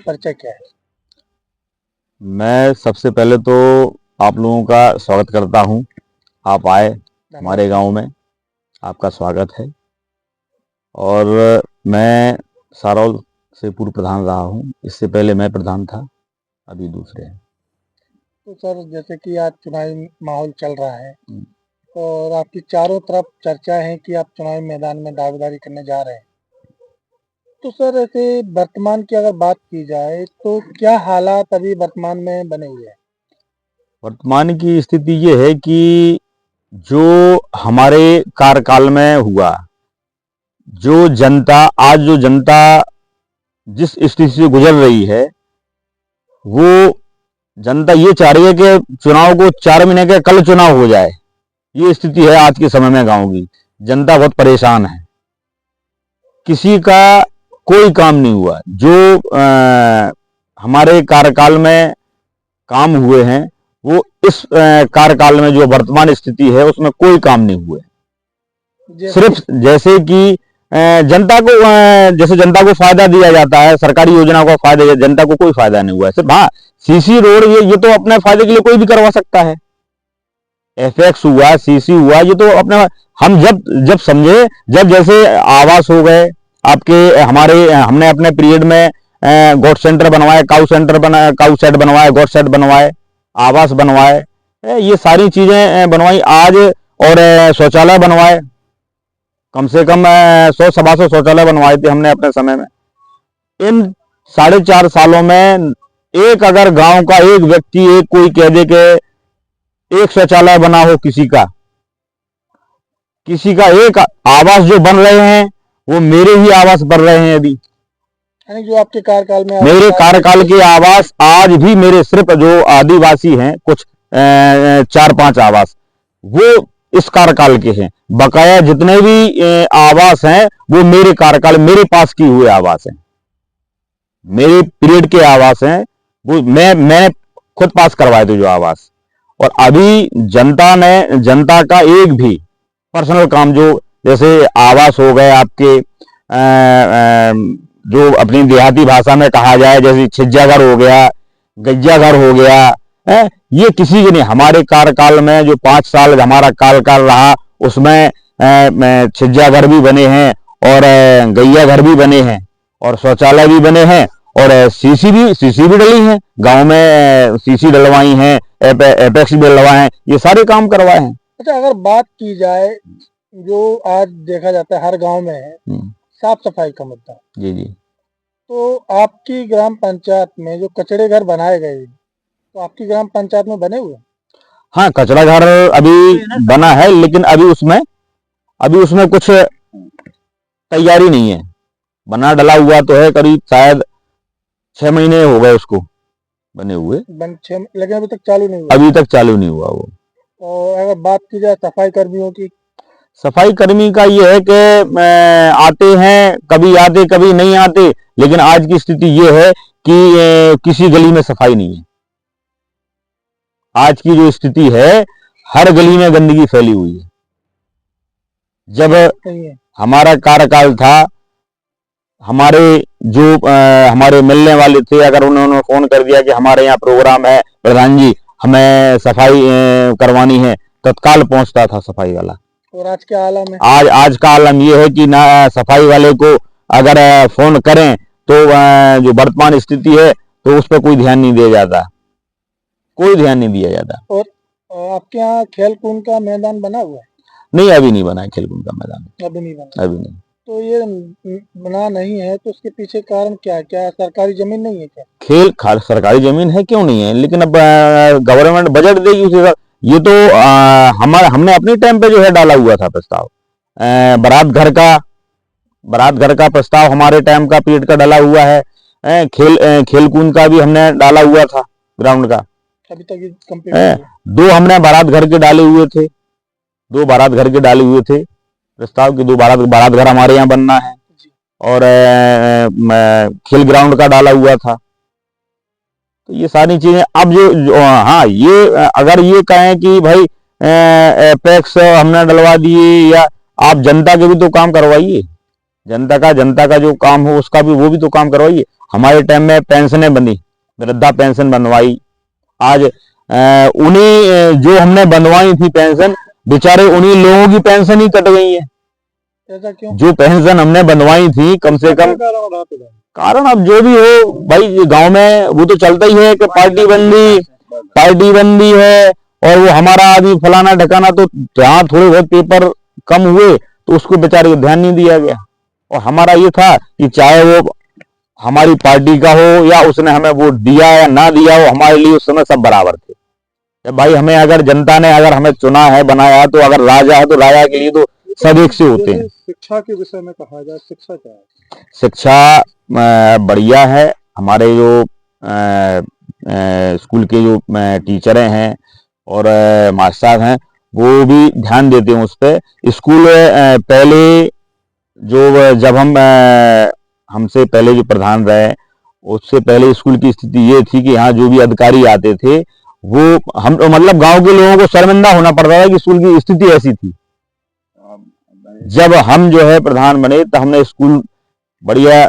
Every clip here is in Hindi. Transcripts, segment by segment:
परिचय क्या है? मैं सबसे पहले तो आप लोगों का स्वागत करता हूं। आप आए हमारे गांव में, आपका स्वागत है। और मैं सारौल से पूर्व प्रधान रहा हूं। इससे पहले मैं प्रधान था, अभी दूसरे हैं। तो सर, जैसे कि आज चुनावी माहौल चल रहा है और आपकी चारों तरफ चर्चा है कि आप चुनावी मैदान में दावेदारी करने जा रहे हैं, तो सर ऐसे वर्तमान की अगर बात की जाए तो क्या हालात अभी वर्तमान में बने हुए हैं? वर्तमान की स्थिति ये है कि जो हमारे कार्यकाल में हुआ, जो जनता जिस स्थिति से गुजर रही है, वो जनता ये चाह रही है कि चुनाव को 4 महीने के कल चुनाव हो जाए। ये स्थिति है आज के समय में गांव की। जनता बहुत परेशान है, किसी का कोई काम नहीं हुआ। जो हमारे कार्यकाल में काम हुए हैं, वो इस कार्यकाल में जो वर्तमान स्थिति है उसमें कोई काम नहीं हुए। सिर्फ जैसे कि जनता को फायदा दिया जाता है, सरकारी योजना का फायदा, जनता को कोई फायदा नहीं हुआ है। सिर्फ हाँ, सीसी रोड ये तो अपने फायदे के लिए कोई भी करवा सकता है। एफएक्स हुआ, सीसी हुआ, ये तो अपना हम जब समझे, जब जैसे आवास हो गए आपके, हमने अपने पीरियड में गोट सेंटर बनवाए, काउ सेट बनवाए, गोट सेट बनवाए, आवास बनवाए, ये सारी चीजें बनवाई आज। और शौचालय बनवाए, कम से कम 100 सवा 100 शौचालय बनवाए थे हमने अपने समय में। इन 4.5 सालों में एक अगर गांव का एक व्यक्ति, एक कोई कह दे कि एक शौचालय बना हो, किसी का एक आवास जो बन रहे हैं वो मेरे ही आवास बन रहे हैं अभी। जो आपके कार्यकाल में मेरे कार्यकाल के आवास आज भी मेरे सिर्फ जो आदिवासी हैं, कुछ 4-5 आवास वो इस कार्यकाल के हैं। बकाया जितने भी आवास हैं वो मेरे कार्यकाल, मेरे पास की हुए आवास हैं, मेरे पीरियड के आवास हैं। वो मैं खुद पास करवाए थे जो आवास। और अभी जनता का एक भी पर्सनल काम, जो जैसे आवास हो गए आपके, जो अपनी देहाती भाषा में कहा जाए, जैसे छिज्जा घर हो गया, गज्जा घर हो गया, ये किसी के नहीं। हमारे कार्यकाल में जो 5 साल हमारा कार्यकाल रहा, उसमें छिज्जा घर भी बने हैं और गैया घर भी बने हैं और शौचालय भी बने हैं और सीसी भी डली हैं गांव में, सीसी डलवाई हैं, एपेक्स भी डलवाए हैं, ये सारे काम करवाए हैं। अच्छा, अगर बात की जाए, जो आज देखा जाता है हर गांव में है, साफ सफाई का मुद्दा। जी जी। तो आपकी ग्राम पंचायत में जो कचड़े घर बनाए गए, तो आपकी ग्राम पंचायत में बने हुए? हाँ, कचरा घर अभी बना है, लेकिन अभी उसमें कुछ तैयारी नहीं है। बना डला हुआ तो है, करीब शायद 6 महीने हो गए उसको बने हुए, लेकिन अभी तक चालू नहीं हुआ। अभी तक चालू नहीं हुआ वो। और अगर बात की जाए सफाई कर्मियों की, सफाई कर्मी का ये है कि आते हैं, कभी आते कभी नहीं आते, लेकिन आज की स्थिति ये है कि किसी गली में सफाई नहीं है। आज की जो स्थिति है, हर गली में गंदगी फैली हुई है। जब हमारा कार्यकाल था, हमारे हमारे मिलने वाले थे, अगर उन्होंने फोन कर दिया कि हमारे यहाँ प्रोग्राम है प्रधान जी, हमें सफाई करवानी है, तत्काल पहुंचता था सफाई वाला। और आज के आलम है, आज का आलम ये है कि ना, सफाई वाले को अगर फोन करें तो जो वर्तमान स्थिति है तो उस पर कोई ध्यान नहीं दिया जाता, कोई ध्यान नहीं दिया जाता। और आपके यहाँ खेल कूद का मैदान बना हुआ है? नहीं, अभी नहीं बना है खेल कूद का मैदान, अभी नहीं बना। अभी नहीं। तो ये बना नहीं है तो उसके पीछे कारण क्या सरकारी जमीन नहीं है क्या? सरकारी जमीन है, क्यों नहीं है, लेकिन अब गवर्नमेंट बजट देगी उसे। ये तो हमने अपने टाइम पे जो है डाला हुआ था प्रस्ताव, बारात घर का प्रस्ताव हमारे टाइम का पीरियड का डाला हुआ है। खेल कूद का भी हमने डाला हुआ था, ग्राउंड का। अभी तक कंप्लीट 2 हमने बारात घर के डाले हुए थे, 2 बारात घर के डाले हुए थे प्रस्ताव की, 2 बारात घर हमारे यहाँ बनना है। और खेल ग्राउंड का डाला हुआ था। तो ये सारी चीजें अब हाँ, ये अगर ये कहें कि भाई एपेक्स हमने डलवा दिए, या आप जनता के भी तो काम करवाइए, जनता का जो काम हो उसका भी, वो भी तो काम करवाइए। हमारे टाइम में पेंशनें बनी, वृद्धा पेंशन बनवाई। आज उन्हीं जो हमने बनवाई थी पेंशन, बेचारे उन्हीं लोगों की पेंशन ही कट गई है। ऐसा क्यों? जो पेंशन हमने बनवाई थी कम से कम, कारण अब जो भी हो भाई, गांव में वो तो चलता ही है कि पार्टी बंदी है, और वो हमारा आदमी फलाना ढकाना, तो जहाँ थोड़े बहुत पेपर कम हुए तो उसको बेचारे को ध्यान नहीं दिया गया। और हमारा ये था कि चाहे वो हमारी पार्टी का हो या उसने हमें वोट दिया या ना दिया, वो हमारे लिए उस समय सब बराबर थे। भाई हमें अगर जनता ने अगर हमें चुना है, बनाया है, तो अगर राजा है तो राजा के लिए तो सब एक से होते हैं। शिक्षा के विषय में कहा जाए, शिक्षा क्या है? शिक्षा बढ़िया है। हमारे जो स्कूल के जो टीचरें हैं और मास्टर साहब हैं, वो भी ध्यान देते हैं उस पर। स्कूल पहले जो जब हमसे पहले जो प्रधान रहे, उससे पहले स्कूल की स्थिति ये थी कि यहाँ जो भी अधिकारी आते थे वो हम मतलब गांव के लोगों को शर्मिंदा होना पड़ता था कि स्कूल की स्थिति ऐसी थी। जब हम जो है प्रधान बने तो हमने स्कूल बढ़िया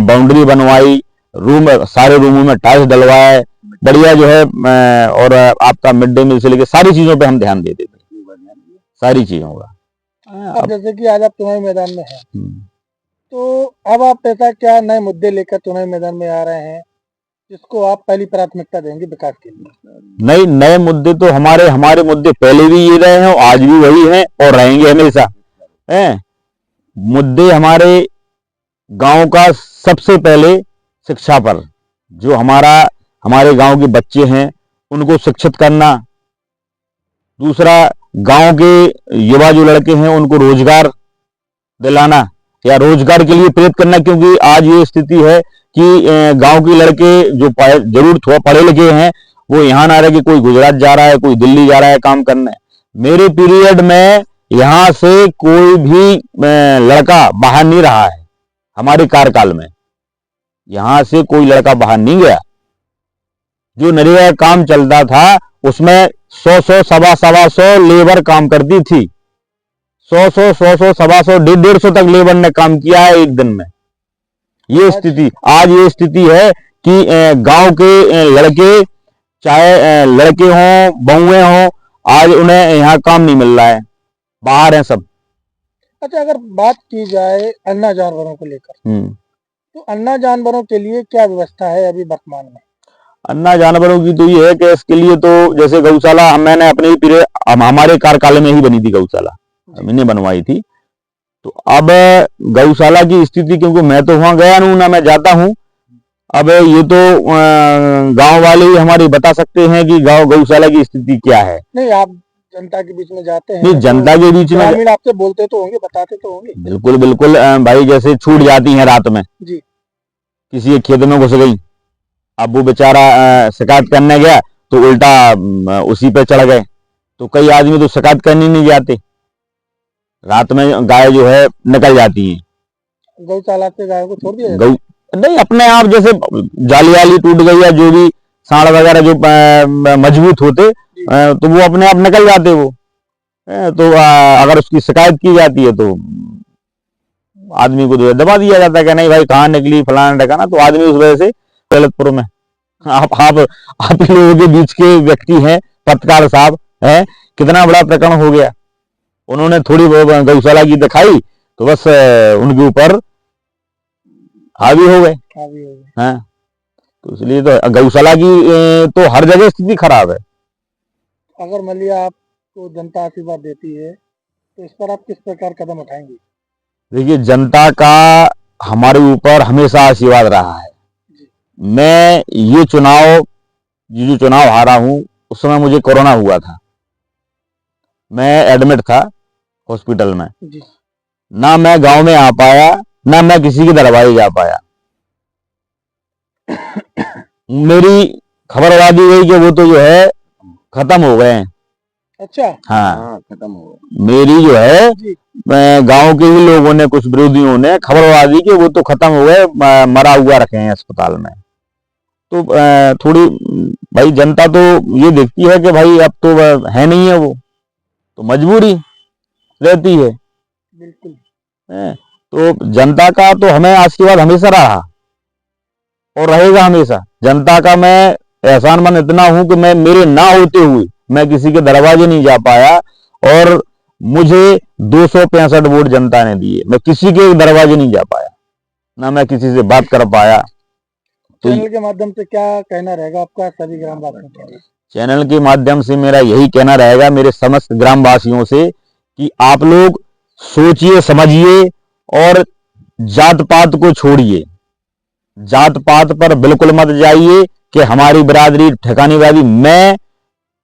बाउंड्री बनवाई, रूम सारे रूमों में टाइल्स डलवाए, बढ़िया जो है और आपका मिड डे मील से लेकर सारी चीजों पे हम ध्यान देते थे, सारी चीजों का। अब जैसे कि आज आप चुनावी मैदान में हैं, तो अब आप ऐसा क्या नए मुद्दे लेकर चुनावी मैदान में आ रहे हैं जिसको आप पहली प्राथमिकता देंगे विकास के लिए? नए मुद्दे तो हमारे मुद्दे पहले भी ये रहे हैं, आज भी वही हैं और रहेंगे हमेशा। मुद्दे हमारे गांव का सबसे पहले शिक्षा पर, जो हमारे गांव के बच्चे हैं उनको शिक्षित करना। दूसरा, गांव के युवा जो लड़के हैं उनको रोजगार दिलाना या रोजगार के लिए प्रेरित करना, क्योंकि आज ये स्थिति है कि गांव के लड़के जो जरूर थोड़ा पढ़े लिखे हैं वो यहाँ ना रह के कोई गुजरात जा रहा है, कोई दिल्ली जा रहा है काम करने। मेरे पीरियड में यहाँ से कोई भी लड़का बाहर नहीं रहा है। हमारे कार्यकाल में यहाँ से कोई लड़का बाहर नहीं गया। जो नरेगा काम चलता था उसमें 100 सवा 100 लेबर काम करती थी। 100 सवा 100 150 तक लेबर ने काम किया है एक दिन में। ये स्थिति आज ये स्थिति है कि गांव के लड़के, चाहे लड़के हों बहुएं हों, आज उन्हें यहाँ काम नहीं मिल रहा है, बाहर हैं सब। अच्छा, अगर बात की जाए अन्ना जानवरों को लेकर, तो अन्ना जानवरों के लिए क्या व्यवस्था है अभी वर्तमान में? अन्ना जानवरों की तो ये है कि इसके लिए तो जैसे गौशाला मैंने अपने ही हमारे कार्यकाल में ही बनी थी गौशाला, मैंने बनवाई थी। तो अब गौशाला की स्थिति, क्योंकि मैं तो वहां गया नहीं ना, मैं जाता हूँ। अब ये तो गांव वाले ही हमारी बता सकते हैं कि गौशाला की स्थिति क्या है। नहीं, आप जनता के बीच में जाते हैं, नहीं जनता के बीच में ग्रामीण आपसे बोलते तो होंगे, बताते तो होंगे। बिल्कुल बिल्कुल भाई, जैसे छूट जाती है रात में जी, किसी खेत में घुस गई, अब वो बेचारा शिकायत करने गया तो उल्टा उसी पे चढ़ गए। तो कई आदमी तो शिकायत करने नहीं जाते, रात में गाय जो है निकल जाती है। गौशाला से गाय को छोड़ दिया नहीं, अपने आप जैसे जाली वाली टूट गई या जो भी सांड वगैरह जो मजबूत होते तो वो अपने आप निकल जाते वो। तो अगर उसकी शिकायत की जाती है तो आदमी को दबा दिया जाता है कि नहीं भाई कहाँ निकली फलाना ढकाना। तो आदमी उस वजह से गलतपुर में आप लोगों के बीच के व्यक्ति हैं, पत्रकार साहब हैं, कितना बड़ा प्रकरण हो गया। उन्होंने थोड़ी गौशाला की दिखाई तो बस उनके ऊपर हावी हो गए। हाँ, तो इसलिए तो गौशाला की तो हर जगह स्थिति खराब है। अगर मान लिया आपको जनता आशीर्वाद देती है तो इस पर आप किस प्रकार कदम उठाएंगे? देखिए, जनता का हमारे ऊपर हमेशा आशीर्वाद रहा है। मैं ये जो चुनाव हारा हूँ उस समय मुझे कोरोना हुआ था, मैं एडमिट था हॉस्पिटल में। ना मैं गांव में आ पाया, ना मैं किसी के दरबार जा पाया। मेरी खबरवा दी गई कि वो तो जो है खत्म हो गए हैं। अच्छा, हाँ, खत्म हो गए। मेरी जो है गांव के ही लोगों ने, कुछ विरोधियों ने खबरवा दी कि वो तो खत्म हो गए, मरा हुआ रखे हैं अस्पताल में। तो थोड़ी भाई जनता तो ये देखती है कि भाई अब तो है नहीं है, वो तो मजबूरी रहती है। बिल्कुल। तो जनता का तो हमें आशीर्वाद हमेशा रहा। और रहेगा हमेशा। जनता का मैं एहसानमंद इतना हूं कि मैं मेरे ना होते हुए मैं किसी के दरवाजे नहीं जा पाया, और मुझे 265 वोट जनता ने दिए, मैं किसी के दरवाजे नहीं जा पाया, ना मैं किसी से बात कर पाया। तो चैनल के माध्यम से क्या कहना रहेगा आपका सभी ग्रामवासियों को? चैनल के माध्यम से मेरा यही कहना रहेगा मेरे समस्त ग्रामवासियों से कि आप लोग सोचिए समझिए और जात पात को छोड़िए। जात पात पर बिल्कुल मत जाइए कि हमारी बिरादरी ठिकानेबाजी।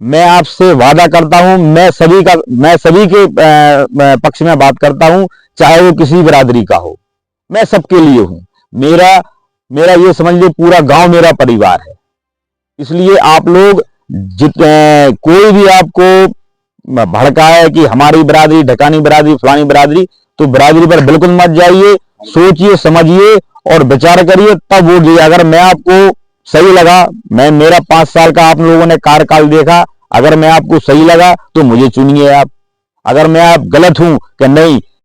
मैं आपसे वादा करता हूं, मैं सभी के पक्ष में बात करता हूं, चाहे वो किसी बिरादरी का हो, मैं सबके लिए हूं। मेरा ये समझ लीजिए पूरा गांव मेरा परिवार है। इसलिए आप लोग कोई भी आपको भड़काए कि हमारी बिरादरी ढकानी बिरादरी फलानी बिरादरी, तो बिरादरी पर बिल्कुल मत जाइए। सोचिए समझिए और विचार करिए तब वोट दीजिए। अगर मैं आपको सही लगा, मेरा 5 साल का आप लोगों ने कार्यकाल देखा, अगर मैं आपको सही लगा तो मुझे चुनिए आप। अगर मैं आप गलत हूं कि नहीं